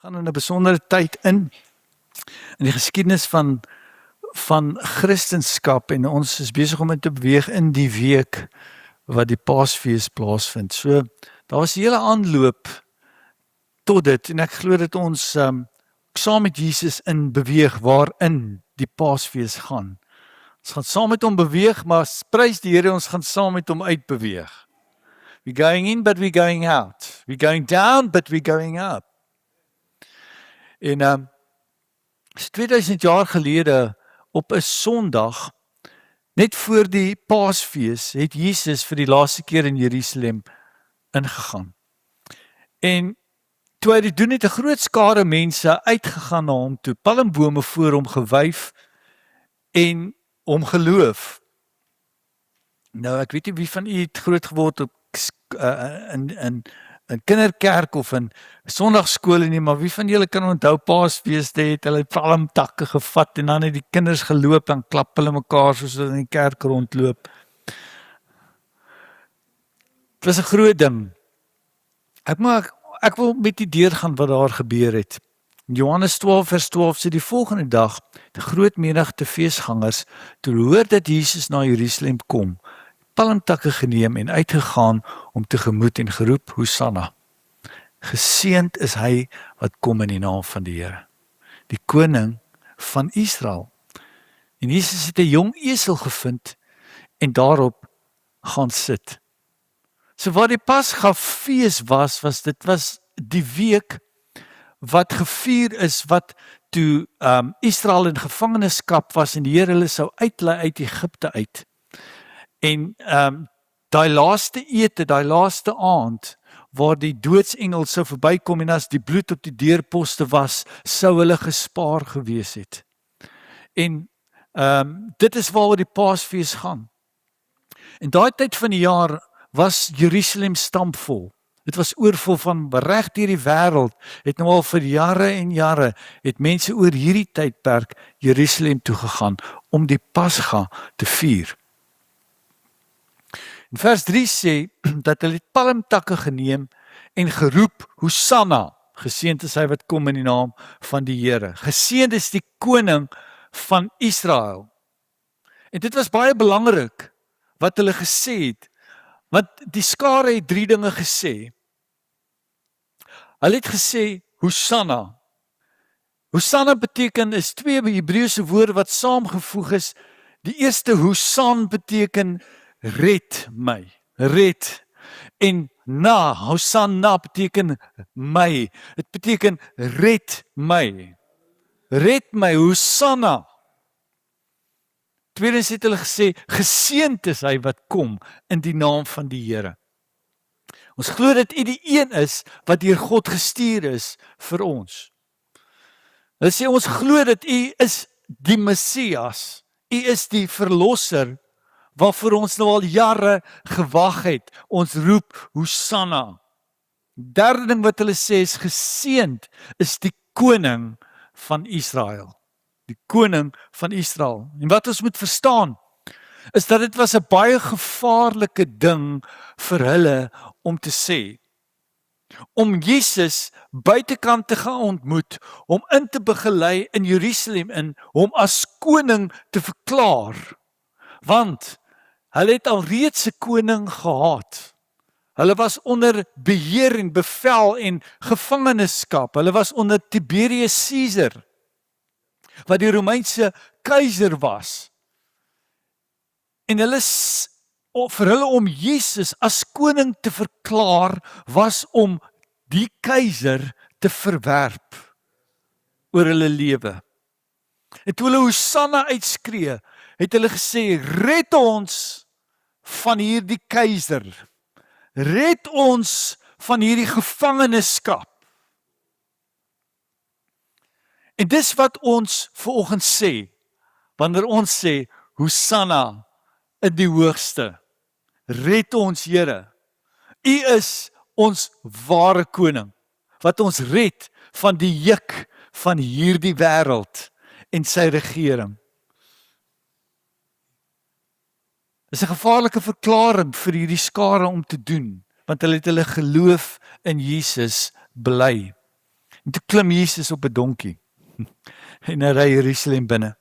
gaan in 'n besondere tyd in die geskiedenis van Christendom en ons is besig om te beweeg in die week wat die Paasfees plaasvind. So daar was 'n hele aanloop tot dit en ek glo dat ons saam met Jesus in beweeg waarin die Paasfees gaan. Ons gaan saam met hom beweeg, maar prys die Here, ons gaan saam met hom uitbeweeg. We're going in, but we're going out. We're going down, but we're going up. En 2000 jaar gelede op 'n Sondag, net voor die Paasfees, het Jesus vir die laaste keer in Jerusalem ingegaan. En toe hy dit doen, het 'n groot skare mense uitgegaan na hom toe, palmbome voor hom gewyf en hom geloof. Nou ek weet nie wie van u het groot geword op in kinderkerk of in sonndagskole nie, maar wie van julle kan onthou Paasfees, het hulle palmtakke gevat en dan het die kinders geloop en klap hulle mekaar soos hulle in die kerk rondloop. Het was 'n groot ding. Ek wil met u deurgaan wat daar gebeur het. Johannes 12 vers 12 sê die volgende dag, die groot menigte feesgangers, toe hoor dat Jesus na Jerusalem kom, palmtakke geneem en uitgegaan om tegemoet en geroep, Hosanna. Geseënd is hy wat kom in die naam van die Here, die koning van Israel. En Jesus het 'n jong esel gevind en daarop gaan sit. So waar die Pasga fees was dit was die week wat gevier is, wat toe Israel in gevangenskap was en die Here hulle sou uitlei uit Egipte uit. En daai laaste ete, daai laaste aand, waar die doodsengel sou verbykom en as die bloed op die deurposte was, sou hulle gespaar gewees het. En dit is waaroor die Paasfees gaan. En daai tyd van die jaar was Jerusalem stampvol. Dit was oorvol van reg deur die wêreld, het nou al vir jare en jare, het mense oor hierdie tydperk Jerusalem toe gegaan om die Pasga te vier. En vers 3 sê, dat hulle palmtakke geneem en geroep, Hosanna, geseënd is hy wat kom in die naam van die Here. Geseënd is die koning van Israel. En dit was baie belangrik, wat hulle gesê het, want die skare het 3 dinge gesê. Hulle het gesê, Hosanna. Hosanna beteken, is 2 Hebreëse woorde wat saamgevoeg is. Die eerste Hosan beteken, red my, red. En Hosanna beteken my. Het beteken, red my. Red my, Hosanna. Tweedens het hulle gesê, geseënd is hy wat kom in die naam van die Here. Ons glo dat U die een is wat deur God gestuur is vir ons. Hulle sê ons glo dat U is die Messias. U is die verlosser waarvoor ons nou al jare gewag het. Ons roep Hosanna. Derde ding wat hulle sê is geseënd is die koning van Israel. Die koning van Israel. En wat ons moet verstaan, is dat dit was 'n baie gevaarlike ding vir hulle om te sê. Om Jesus buitekant te gaan ontmoet, om in te begelei in Jerusalem in, hom as koning te verklaar. Want hulle het al reeds 'n koning gehad. Hulle was onder beheer en bevel en gevangenskap. Hulle was onder Tiberius Caesar, wat die Romeinse keiser was. En vir hulle om Jesus as koning te verklaar, was om die keiser te verwerp oor hulle lewe. En toe hulle Hosanna uitskree, het hulle gesê, red ons van hierdie keiser. Red ons van hierdie gevangenskap. En dis wat ons vanoggend sê, wanneer ons sê, Hosanna in die hoogste. Red ons, Here. U is ons ware koning, wat ons red van die juk van hierdie wêreld en sy regering. Dis 'n gevaarlike verklaring vir hierdie skare om te doen, want hulle het hulle geloof in Jesus bely. En toe klim Jesus op 'n donkie en hy ry Jerusalem binne.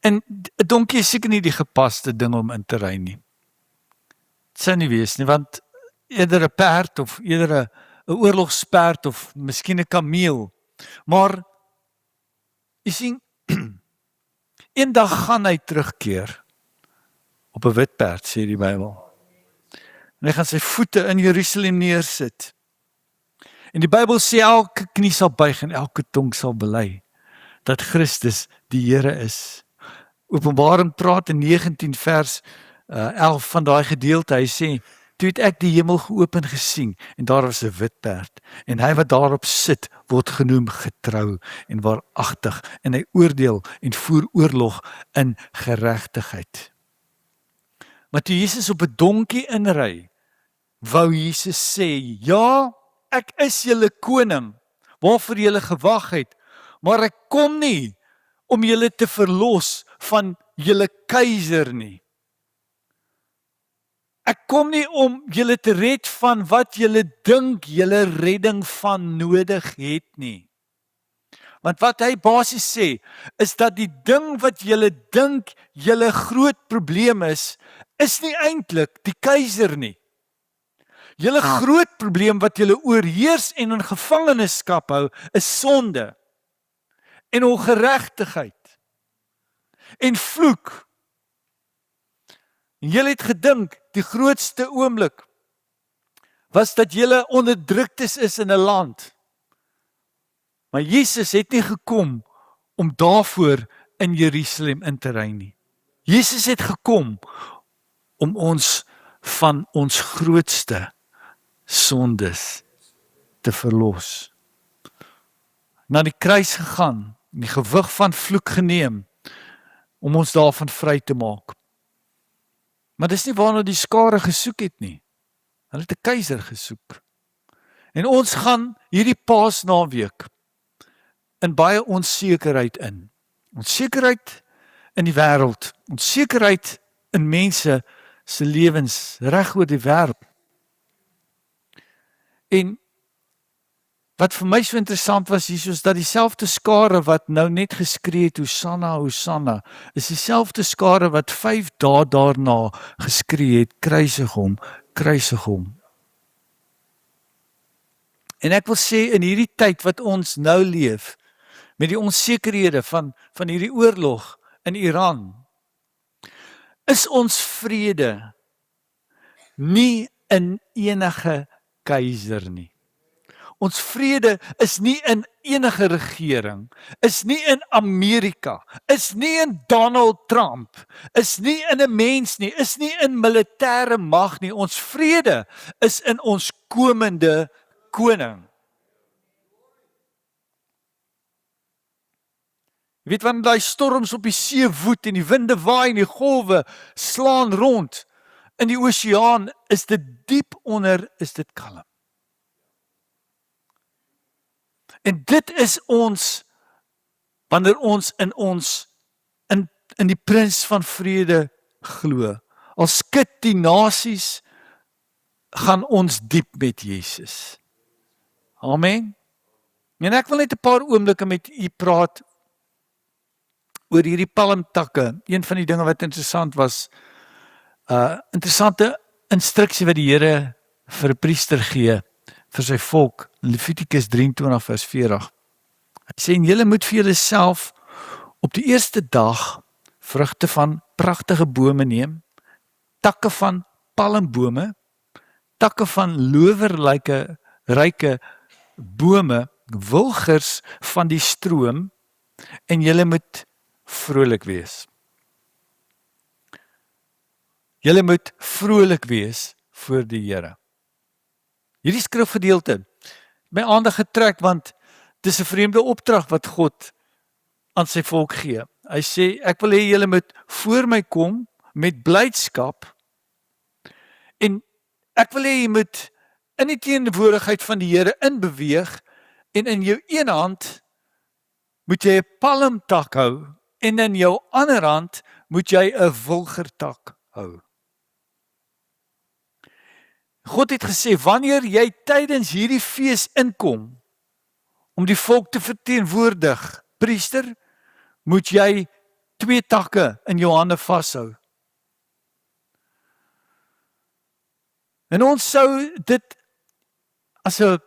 En 'n donkie is seker nie die gepaste ding om in te ry nie. Dit sou nie wees nie, want eerder 'n perd of eerder 'n oorlogsperd of miskien 'n kameel. Maar jy sien, eendag gaan hy terugkeer op 'n wit perd, sê die Bybel. En hy gaan sy voete in Jerusalem neersit. En die Bybel sê elke knie sal buig en elke tong sal bely dat Christus die Here is. Openbaring praat in 19 vers 11 van daai gedeelte. Hy sê, toe het ek die hemel geopen gesien en daar was 'n wit perd en hy wat daarop sit word genoem getrou en waaragtig en hy oordeel en voer oorlog in geregtigheid. Maar toe Jesus op 'n donkie inry, wou Jesus sê, ja, ek is julle koning, waarvoor julle gewag het, maar ek kom nie om julle te verlos van julle keiser nie. Ek kom nie om julle te red van wat julle dink julle redding van nodig het nie. Want wat hy basies sê, is dat die ding wat julle dink julle groot probleem is nie eintlik die keiser nie. Julle groot probleem wat julle oorheers en in gevangenskap hou, is sonde en ongeregtigheid en vloek. En julle het gedink die grootste oomblik was dat julle onderdruktes is in 'n land. Maar Jesus het nie gekom om daarvoor in Jerusalem in te ry nie. Jesus het gekom om ons van ons grootste sondes te verlos. Na die kruis gegaan, die gewig van vloek geneem, om ons daarvan vry te maak. Maar dis nie waarna die skare gesoek het nie. Hulle het 'n keiser gesoek. En ons gaan hierdie Paasnaweek in baie onsekerheid in. Onsekerheid in die wêreld, onsekerheid in mense se lewens reg oor die wêreld. En wat vir my so interessant was hier, is dat dieselfde skare wat nou net geskree het, Hosanna, Hosanna, is dieselfde skare wat 5 dae daarna geskree het, kruisig hom, kruisig hom. En ek wil sê, in hierdie tyd wat ons nou leef, met die onsekerhede van hierdie oorlog in Iran, is ons vrede nie in enige keiser nie. Ons vrede is nie in enige regering, is nie in Amerika, is nie in Donald Trump, is nie in 'n mens nie, is nie in militêre mag nie. Ons vrede is in ons komende koning. Jy weet, wanneer daai storms op die see woed en die winde waai en die golwe slaan rond in die oseaan, is dit diep onder, is dit kalm. En dit is ons, wanneer ons in die prins van vrede glo. Al skud die nasies, gaan ons diep met Jesus. Amen. En ek wil net 'n paar oomblikke met u praat oor hierdie palmtakke. Een van die dinge wat interessant was, interessante instruksie wat die Here vir 'n priester gee vir sy volk, Levitikus 23 vers 40. Hy sê, en julle moet vir julleself op die eerste dag vrugte van pragtige bome neem, takke van palmbome, takke van lowerryke bome, wilgers van die stroom, en julle moet vrolik wees. Julle moet vrolik wees voor die Here. Hierdie skrifgedeelte my aandag getrek, want dis 'n vreemde opdrag wat God aan sy volk gee. Hy sê, ek wil hê julle moet voor my kom met blydskap, en ek wil hê jy moet in die teenwoordigheid van die Here inbeweeg, en in jou een hand moet jy 'n palmtak hou, en in jou ander hand moet jy 'n wilgertak hou. God het gesê, wanneer jy tydens hierdie fees inkom, om die volk te verteenwoordig, priester, moet jy 2 takke in jou hande vashou. En ons sou dit as 'n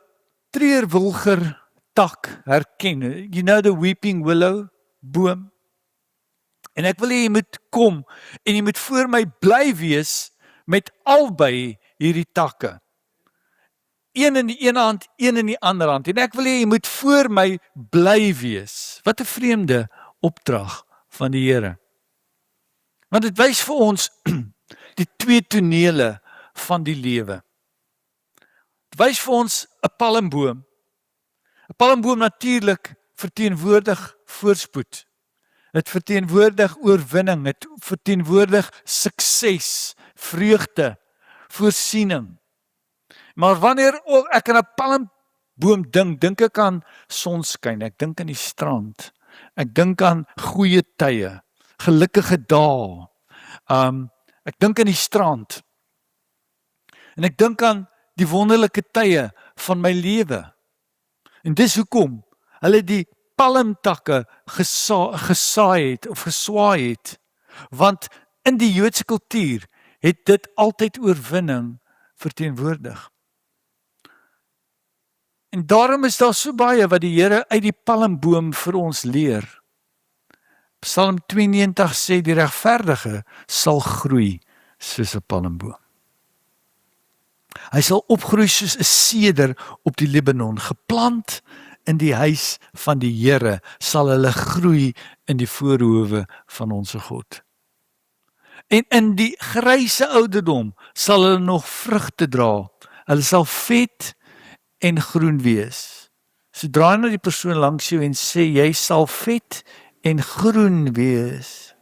treurwilger tak herken. You know the weeping willow boom? En ek wil hê jy moet kom en jy moet voor my bly wees met albei hierdie takke. Een in die een hand, een in die ander hand. En ek wil hê jy moet voor my bly wees. Wat 'n vreemde opdrag van die Here. Want dit wys vir ons die 2 tonele van die lewe. Dit wys vir ons 'n palmboom. 'n Palmboom natuurlik verteenwoordig voorspoed. Dit verteenwoordig oorwinning, dit verteenwoordig sukses, vreugde, voorsiening. Maar wanneer ek aan 'n palmboom dink ek aan sonskyn, ek dink aan die strand, ek dink aan goeie tye, gelukkige dae. Ek dink aan die strand. En ek dink aan die wonderlike tye van my lewe. En dis hoekom hulle die palmtakke gesaai het of geswaai het, want in die Joodse kultuur het dit altyd oorwinning verteenwoordig. En daarom is daar so baie wat die Here uit die palmboom vir ons leer. Psalm 92 sê die regverdige sal groei soos 'n palmboom. Hy sal opgroei soos 'n seder op die Libanon, geplant in die huis van die Here, sal hulle groei in die voorhoewe van ons God. En in die gryse ouderdom sal hulle nog vrugte dra. Hulle sal vet en groen wees. So draai na die persoon langs jou en sê, jy sal vet en groen wees.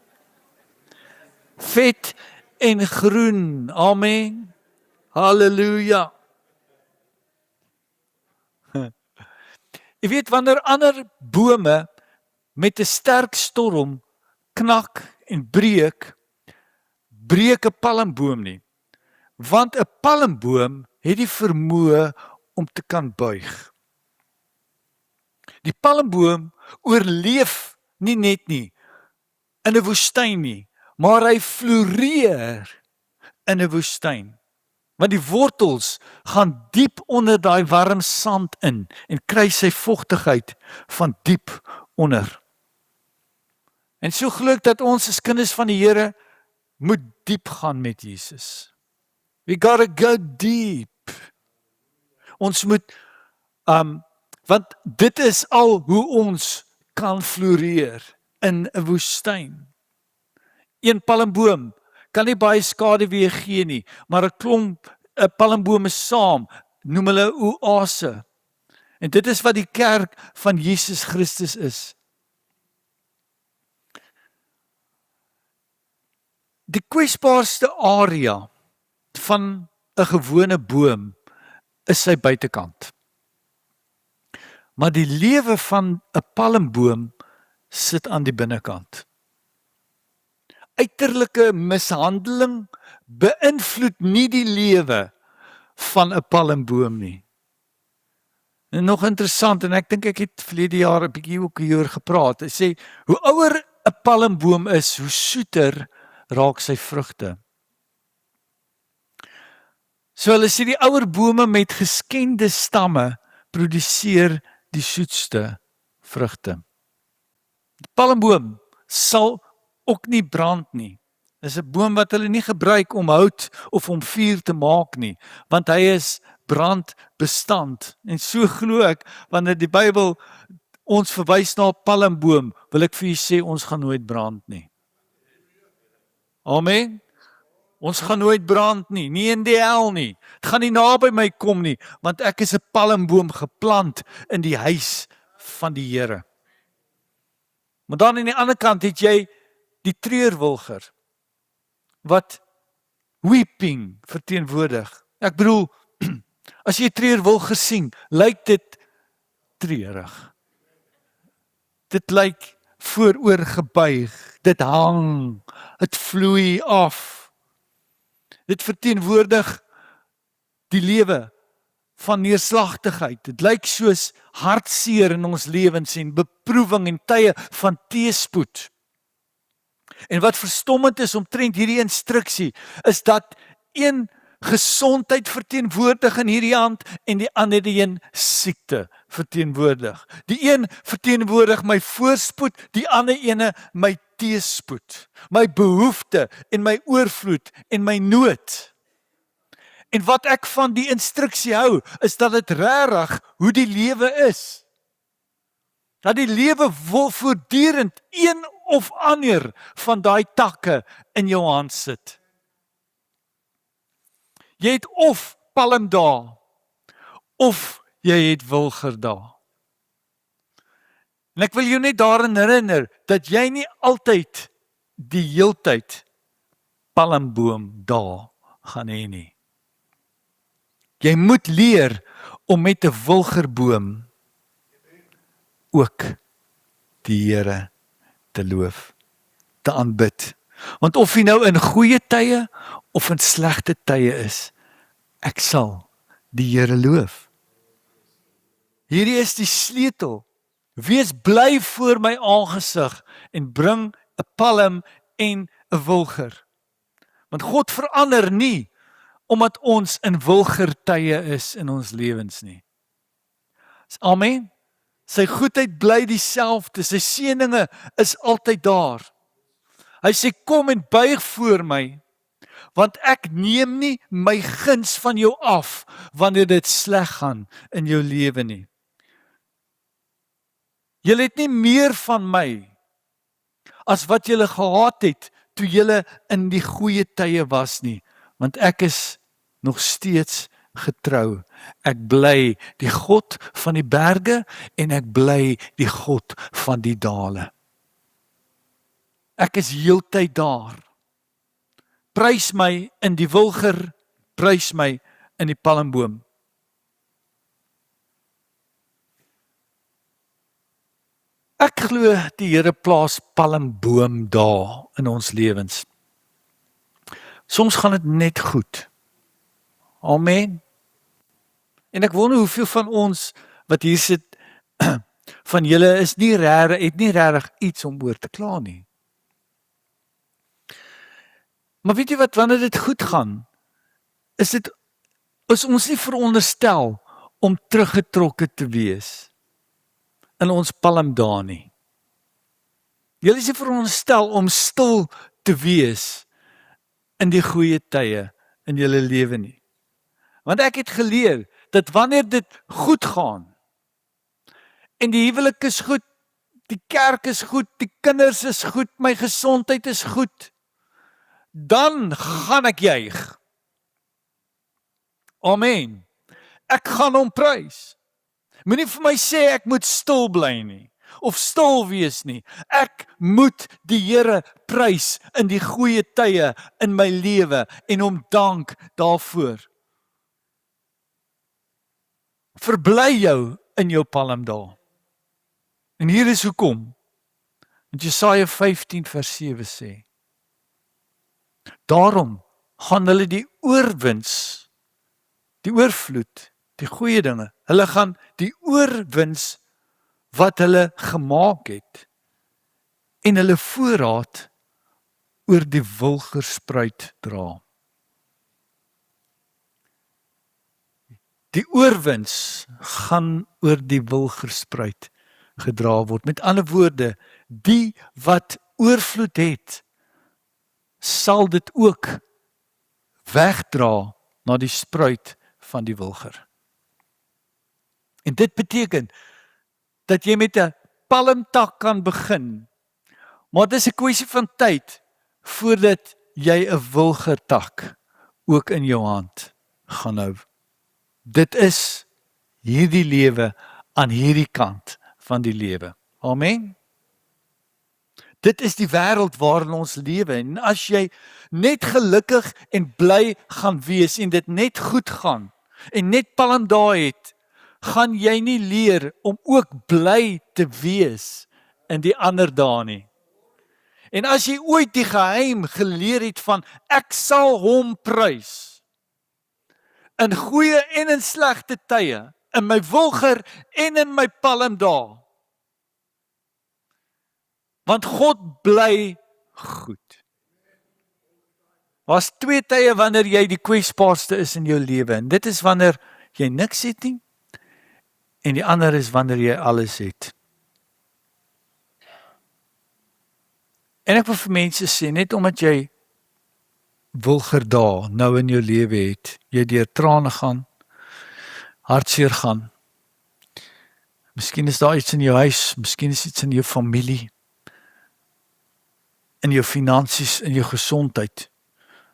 Vet en groen. Amen. Halleluja. Jy weet, wanneer ander bome met 'n sterk storm knak en breek 'n palmboom nie. Want 'n palmboom het die vermoë om te kan buig. Die palmboom oorleef nie net nie in 'n woestyn nie, maar hy floreer in 'n woestyn. Want die wortels gaan diep onder daai warm sand in en kry sy vogtigheid van diep onder. En so glo ek dat ons as kinders van die Here moet diep gaan met Jesus. We gotta go deep. Ons moet, want dit is al hoe ons kan floreer in 'n woestyn. Een palmboom kan nie baie skaduwee gee nie, maar 'n klomp palmbome saam noem hulle oase. En dit is wat die kerk van Jesus Christus is. Die kwesbaarste area van 'n gewone boom is sy buitekant. Maar die lewe van 'n palmboom sit aan die binnekant. Uiterlike mishandeling beïnvloed nie die lewe van 'n palmboom nie. En nog interessant, en ek dink ek het verlede jaar 'n bietjie ook hieroor gepraat. Hy sê, hoe ouer 'n palmboom is, hoe soeter raak sy vrugte. So hulle sê die ouer bome met geskende stamme produseer die soetste vrugte. Die palmboom sal ook nie brand nie. Dis 'n boom wat hulle nie gebruik om hout of om vuur te maak nie, want hy is brandbestand. En so glo ek, wanneer die Bybel ons verwys na 'n palmboom, wil ek vir julle sê ons gaan nooit brand nie. Amen. Ons gaan nooit brand nie, nie in die hel nie. Dit gaan nie naby my kom nie, want ek is 'n palmboom geplant in die huis van die Here. Maar dan aan die ander kant het jy die treurwilger wat weeping verteenwoordig. Ek bedoel, as jy treurwilger sien, lyk dit treurig. Dit lyk vooroor gebuig, dit hang, dit vloei af. Dit verteenwoordig die lewe van neerslagtigheid. Dit lyk soos hartseer in ons lewens en beproewing en tye van teëspoed. En wat verstommend is omtrent hierdie instruksie, is dat een gesondheid verteenwoordig in hierdie hand en die ander die een siekte verteenwoordig. Die een verteenwoordig my voorspoed, die ander ene my teëspoed, my behoefte en my oorvloed en my nood. En wat ek van die instruksie hou, is dat dit regtig hoe die lewe is. Dat die lewe voortdurend een of ander van daai takke in jou hand sit. Jy het of palmdae, of jy het wilgerdae. En ek wil jou net daaraan herinner, dat jy nie altyd die heeltyd palmboomdae gaan hê nie. Jy moet leer om met 'n wilgerboom ook die Here te loof, te aanbid. Want of jy nou in goeie tye of in slegte tye is, ek sal die Here loof. Hierdie is die sleutel. Wees bly voor my aangesig en bring 'n palm en 'n wilger. Want God verander nie omdat ons in wilgertye is in ons lewens nie. Amen. Sy goedheid bly dieselfde, sy seëninge is altyd daar. Hy sê kom en buig voor my, want ek neem nie my guns van jou af wanneer dit sleg gaan in jou lewe nie. Julle het nie meer van my as wat julle gehad het toe julle in die goeie tye was nie, want ek is nog steeds getrou. Ek bly die God van die berge en ek bly die God van die dale. Ek is heeltyd daar. Prys my in die wilger, prys my in die palmboom. Ek glo die Here plaas palmboom daar in ons lewens. Soms gaan dit net goed. Amen. En ek wonder hoeveel van ons wat hier sit, van julle is nie regtig, het nie regtig iets om oor te kla nie. Maar weet jy wat, wanneer dit goed gaan, is ons nie veronderstel om teruggetrokke te wees in ons palmdae nie. Julle is nie veronderstel om stil te wees in die goeie tye in julle lewe nie. Want ek het geleer dat wanneer dit goed gaan en die huwelik is goed, die kerk is goed, die kinders is goed, my gesondheid is goed, dan gaan ek juig. Amen. Ek gaan hom prys. Moenie vir my sê ek moet stil bly nie, of stil wees nie. Ek moet die Here prys in die goeie tye in my lewe en hom dank daarvoor. Verbly jou in jou palmdae. En hier is hoekom. Want Jesaja 15 vers 7 sê, daarom gaan hulle die oorwins, die oorvloed, die goeie dinge, hulle gaan die oorwins wat hulle gemaak het en hulle voorraad oor die wilgerspruit dra. Die oorwins gaan oor die wilgerspruit gedra word. Met ander woorde, die wat oorvloed het, sal dit ook wegdra na die spruit van die wilger. En dit beteken dat jy met 'n palmtak kan begin, maar dit is 'n kwessie van tyd voordat jy 'n wilgertak ook in jou hand gaan hou. Dit is hierdie lewe aan hierdie kant van die lewe. Amen. Dit is die wêreld waarin ons lewe, en as jy net gelukkig en bly gaan wees en dit net goed gaan en net palmdae het, gaan jy nie leer om ook bly te wees in die ander dae nie. En as jy ooit die geheim geleer het van ek sal hom prys in goeie en in slegte tye, in my wilger en in my palmdae. Want God bly goed. Daar's 2 tye wanneer jy die kwesbaarste is in jou lewe, en dit is wanneer jy niks het nie, en die ander is wanneer jy alles het. En ek wil vir mense sê, net omdat jy wilger dae nou in jou lewe het, jy deur trane gaan, hartseer gaan, miskien is daar iets in jou huis, miskien is iets in jou familie, in jou finansies, in jou gesondheid,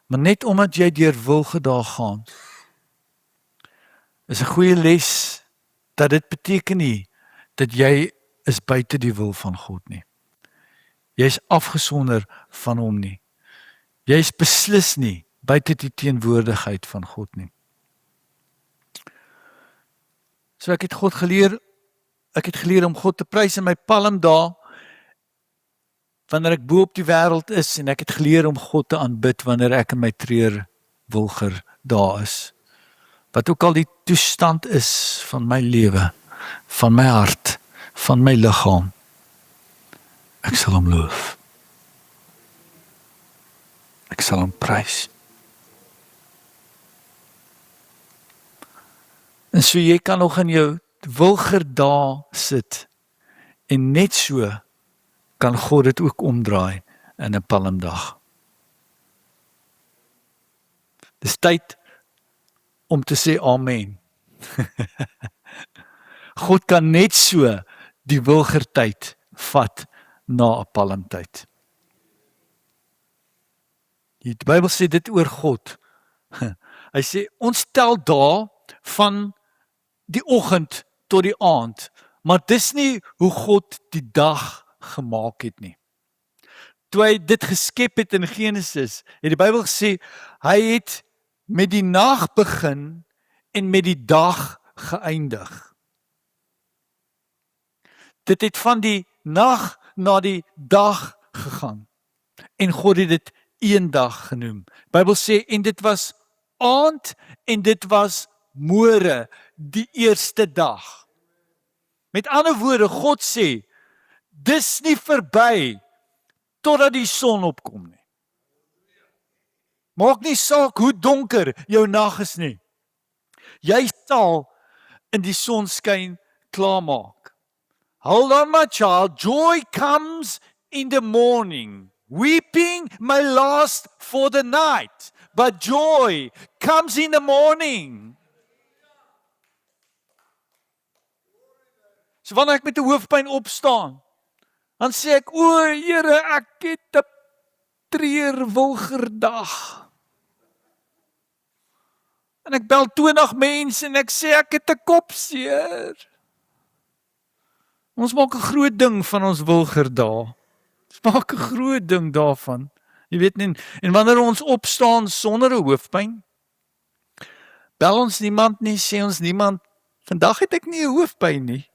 maar net omdat jy deur wilger dae gaan, is 'n goeie les, dat dit beteken nie, dat jy is buite die wil van God nie. Jy is afgesonder van hom nie. Jy is beslis nie buite die teenwoordigheid van God nie. So ek het geleer om God te prys in my palmdae, wanneer ek bo op die wêreld is, en ek het geleer om God te aanbid wanneer ek in my treurwilger dae is. Wat ook al die toestand is van my lewe, van my hart, van my liggaam, ek sal hom loof. Ek sal hom prys. En so jy kan nog in jou wilger dae sit, en net so kan God dit ook omdraai in 'n palmdag. Dis tyd om te sê amen. God kan net so die wilgertyd vat na 'n palmtyd. Die Bybel sê dit oor God. Hy sê ons tel dae van die oggend tot die aand, maar dis nie hoe God die dag gemaak het nie. Toe hy dit geskep het in Genesis, het die Bybel gesê, hy het met die nag begin en met die dag geëindig. Dit het van die nag na die dag gegaan, en God het dit een dag genoem. Die Bybel sê, en dit was aand en dit was môre, die eerste dag. Met ander woorde, God sê, dis nie verby totdat die son opkom nie. Maak nie saak hoe donker jou nag is nie. Jy sal in die sonskyn klaarmaak. Hold on my child, joy comes in the morning. Weeping may last for the night, but joy comes in the morning. So wanneer ek met 'n hoofpyn opstaan, dan sê ek, o Here, ek het 'n treurwilger dag. En ek bel 20 mense en ek sê ek het 'n kopseer. Ons maak 'n groot ding van ons wilger dae. Ons maak 'n groot ding daarvan. Jy weet nie, en wanneer ons opstaan sonder 'n hoofpyn, bel ons niemand nie, sê ons niemand, vandag het ek nie 'n hoofpyn nie.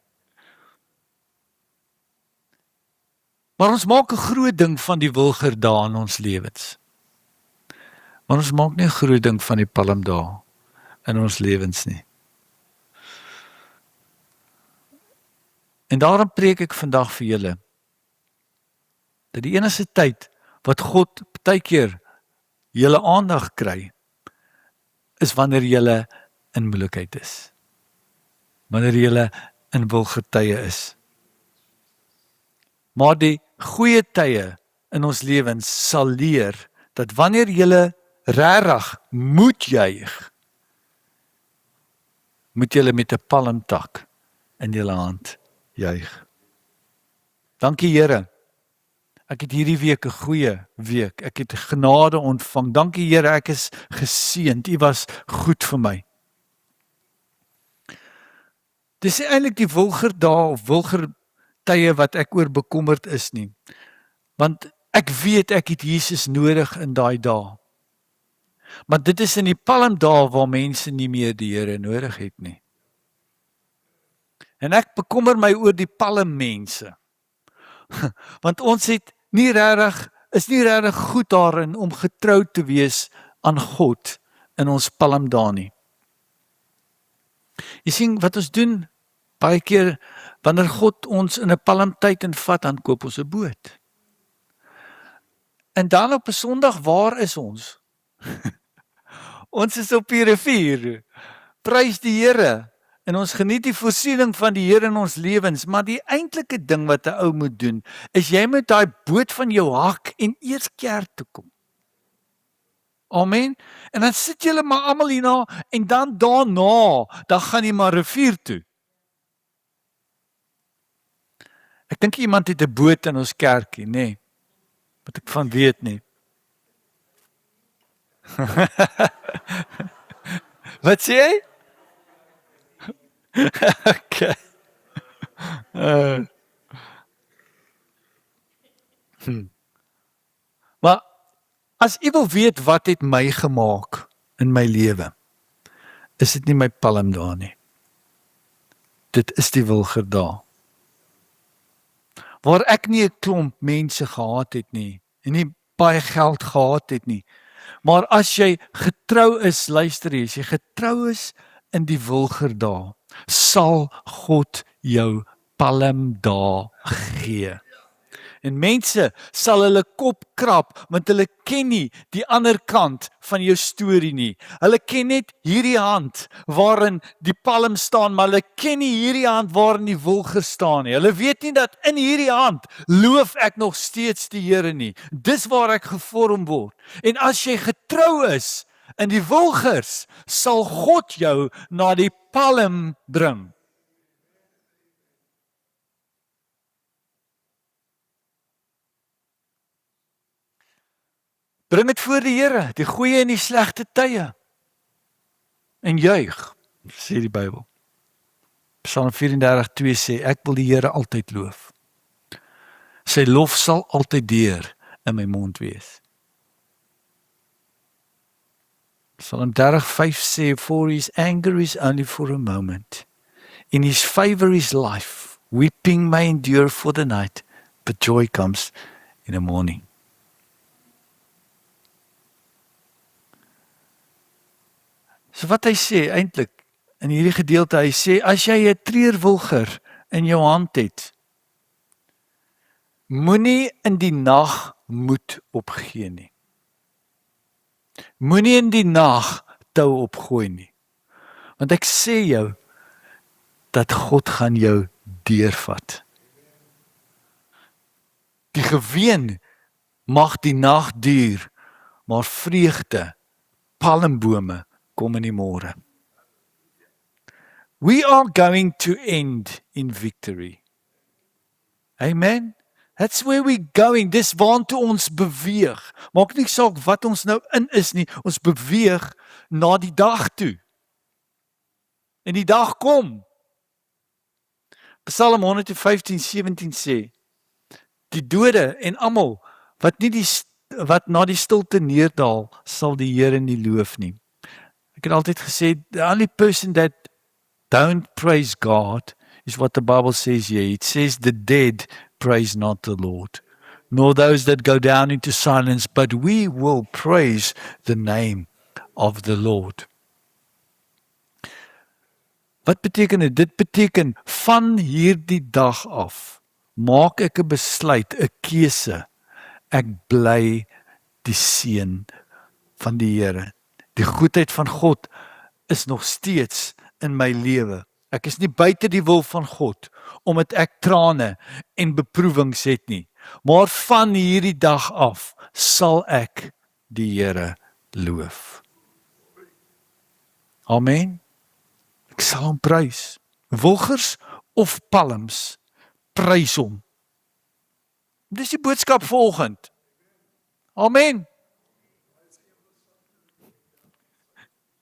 Maar ons maak 'n groot ding van die wilger dae in ons lewens. Maar ons maak nie 'n groot ding van die palmdae in ons lewens nie. En daarom preek ek vandag vir julle, dat die enigste tyd wat God partykeer julle aandag kry, is wanneer julle in moeilikheid is. Wanneer julle in wilger tye is. Maar die goeie tye in ons lewens sal leer, dat wanneer julle regtig moet juig, moet julle met 'n palmtak in julle hand juig. Dankie Here. Ek het hierdie week 'n goeie week. Ek het genade ontvang. Dankie Here, ek is geseënd. U was goed vir my. Dis eintlik die wilger dae of wilger tye wat ek oor bekommerd is nie. Want ek weet ek het Jesus nodig in daai dae. Maar dit is in die palmdae waar mense nie meer die Here nodig het nie. En ek bekommer my oor die palmmense. Want ons het is nie regtig goed daarin om getrou te wees aan God in ons palmdae nie. Jy sien wat ons doen baie keer wanneer God ons in 'n palmtyd vat, dan koop ons 'n boot. En dan op 'n Sondag, waar is ons? Ons is op die rivier. Prys die Here. En ons geniet die voorsiening van die Here in ons lewens, maar die eintlike ding wat 'n ou moet doen, is jy moet daai boot van jou hak en eers kerk toe kom. Amen. En dan sit julle maar almal hierna en dan daarna, dan gaan jy maar rivier toe. Ek dink iemand het 'n boot in ons kerkie, nê? Nee, wat ek van weet nie. Wat sê jy? Okay. Maar as jy wil weet wat het my gemaak in my lewe, is dit nie my palm daar nie. Dit is die Wilgerdaal. Waar ek nie 'n klomp mense gehad het nie, en nie baie geld gehad het nie. Maar as jy getrou is, luister hier, as jy getrou is in die Wilgerdaal, sal God jou palm daar gee. En mense sal hulle kop krap, want hulle ken nie die ander kant van jou storie nie. Hulle ken net hierdie hand waarin die palm staan, maar hulle ken nie hierdie hand waarin die wilger staan nie. Hulle weet nie dat in hierdie hand loof ek nog steeds die Here nie. Dis waar ek gevorm word. En as jy getrou is in die wilgers, sal God jou na die palm bring. Bring dit voor die Here, die goeie en die slegte tye. En juig, sê die Bybel. Psalm 34:2 sê, ek wil die Here altyd loof. Sy lof sal altyd deur in my mond wees. Psalm 30:5 sê, for his anger is only for a moment. In his favor is life. Weeping may endure for the night, but joy comes in the morning. So wat hy sê eintlik in hierdie gedeelte, hy sê as jy 'n treurwilger in jou hand het, moenie in die nag moed opgee nie. Moenie in die nag tou opgooi nie. Want ek sê jou dat God gaan jou deurvat. Die geween mag die nag duur, maar vreugde, palmbome kom in die môre. We are going to end in victory. Amen. That's where we're going. Dis waartoe ons beweeg. Maak nie saak wat ons nou in is nie. Ons beweeg na die dag toe. En die dag kom. Psalm 115:17 sê, die dode en almal wat na die stilte neerdal, sal die Here nie loof nie. Ek het altyd gesê, the only person that don't praise God is what the Bible says here. It says the dead praise not the Lord, nor those that go down into silence, but we will praise the name of the Lord. Wat beteken dit? Dit beteken van hierdie dag af maak ek 'n besluit, 'n keuse. Ek bly die seën van die Here. Die goedheid van God is nog steeds in my lewe. Ek is nie buite die wil van God omdat ek trane en beproewings het nie. Maar van hierdie dag af sal ek die Here loof. Amen. Ek sal hom prys. Wilgers of palms, prys hom. Dis die boodskap vanoggend. Amen.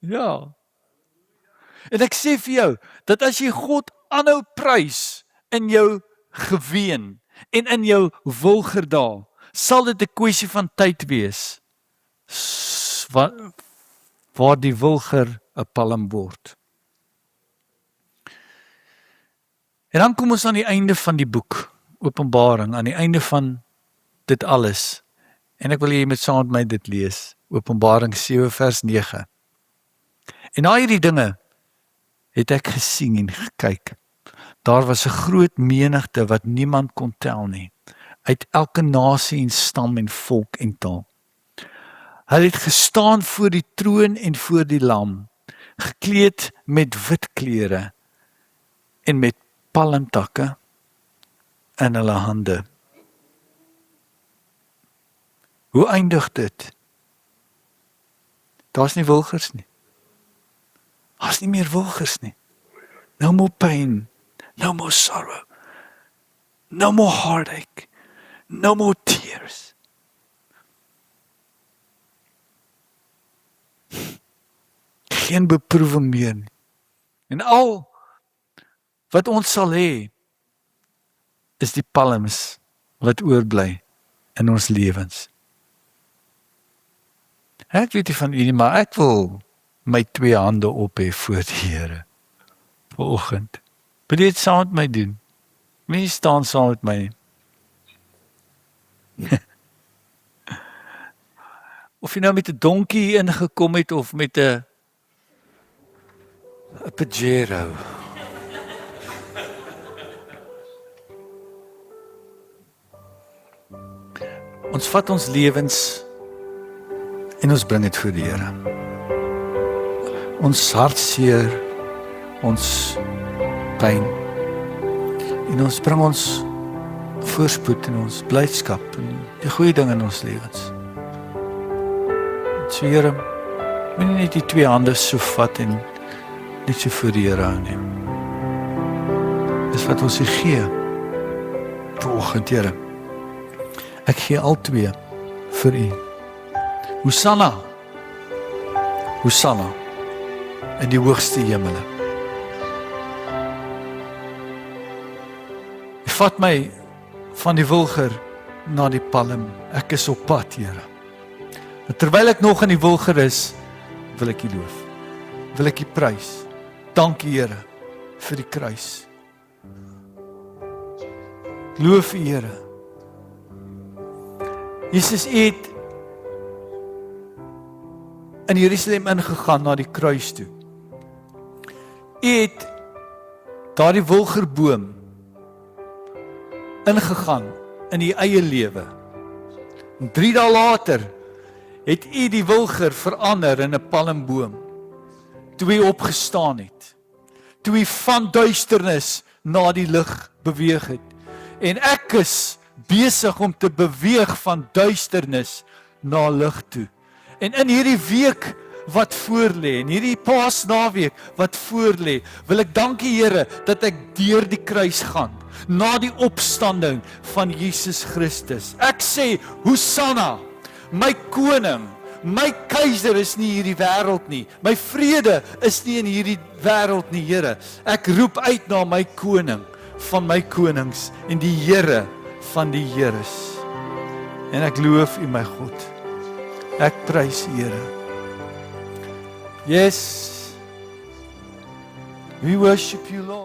Ja. En ek sê vir jou, dat as jy God aanhou prys in jou geween en in jou wilgerdaal, sal dit 'n kwessie van tyd wees waar die wilger 'n palm word. En dan kom ons aan die einde van die boek, Openbaring, aan die einde van dit alles. En ek wil hê jy moet saam met my dit lees, Openbaring 7 vers 9. En na hierdie dinge het ek gesien en gekyk. Daar was 'n groot menigte wat niemand kon tel nie, uit elke nasie en stam en volk en taal. Hulle het gestaan voor die troon en voor die lam, gekleed met wit klere en met palmtakke in hulle hande. Hoe eindig dit? Daar's nie wilgers nie. Daar's nie meer wilgers nie. No more pain, no more sorrow, no more heartache, no more tears. Geen beproewing meer nie. En al wat ons sal hê, is die palms wat oorbly in ons lewens. Ek weet nie van u nie, maar ek wil my 2 hande op hê voor die Here vanoggend. Wil jy dit saam met my doen? Wie staan saam met my? Of jy nou met 'n donkie ingekom het of met 'n Pajero. Ons vat ons lewens en ons bring dit voor die Here. Ons hartseer, ons pyn. En ons bring ons voorspoed en ons blydskap en die goeie dinge in ons lewens. So Here, moenie net die 2 hande so vat en net so voor die Here hou nie. Dis wat ons gee. Vanoggend, Here. Ek gee al 2 vir U. Hosanna. Hosanna in die hoogste hemele. U vat my van die wilger na die palm. Ek is op pad, Here. En terwyl ek nog in die wilger is, wil ek U loof. Wil ek U prys. Dankie, Here, vir die kruis. Loof U, Here. Jesus het in Jerusalem ingegaan na die kruis toe. U het daardie wilgerboom ingegaan in U eie lewe. 3 dae later het U die wilger verander in 'n palmboom. Toe U opgestaan het. Toe U van duisternis na die lig beweeg het. En ek is besig om te beweeg van duisternis na lig toe. En in hierdie week wat voorlê, en hierdie Paasnaweek wat voorlê, wil ek dankie Here dat ek deur die kruis gaan, na die opstanding van Jesus Christus. Ek sê, Hosanna, my koning, my keiser is nie hierdie wêreld nie. My vrede is nie in hierdie wêreld nie, Here. Ek roep uit na my koning van my konings en die Here van die Heres. En ek loof U, my God. Ek prys U, Here. Yes. We worship You, Lord.